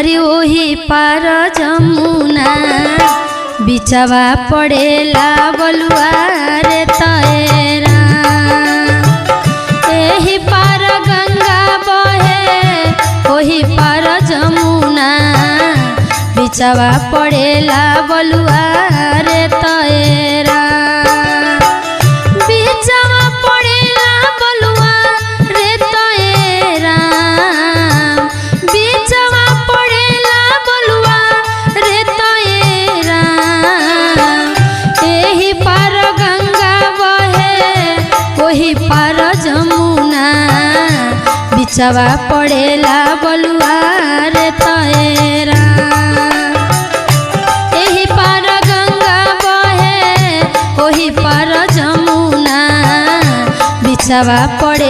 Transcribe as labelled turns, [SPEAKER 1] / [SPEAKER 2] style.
[SPEAKER 1] अरे ओही पार जमुना बिचवा पड़ेला बलुआ रे तैरा। एही पार गंगा बहे ओही पार जमुना बिचवा पड़ेला बलुआ रे तैरा। बिचवा पड़ेला बलुआ रे तैरा। बिचवा पड़ेला बलुआ रे तैरा। एही पार गंगा बहे ओही पार जमुना बिचवा पड़ेला बलुआ रे तैरा। एही पार गंगा बहे ओही पार जमुना बिचवा पड़े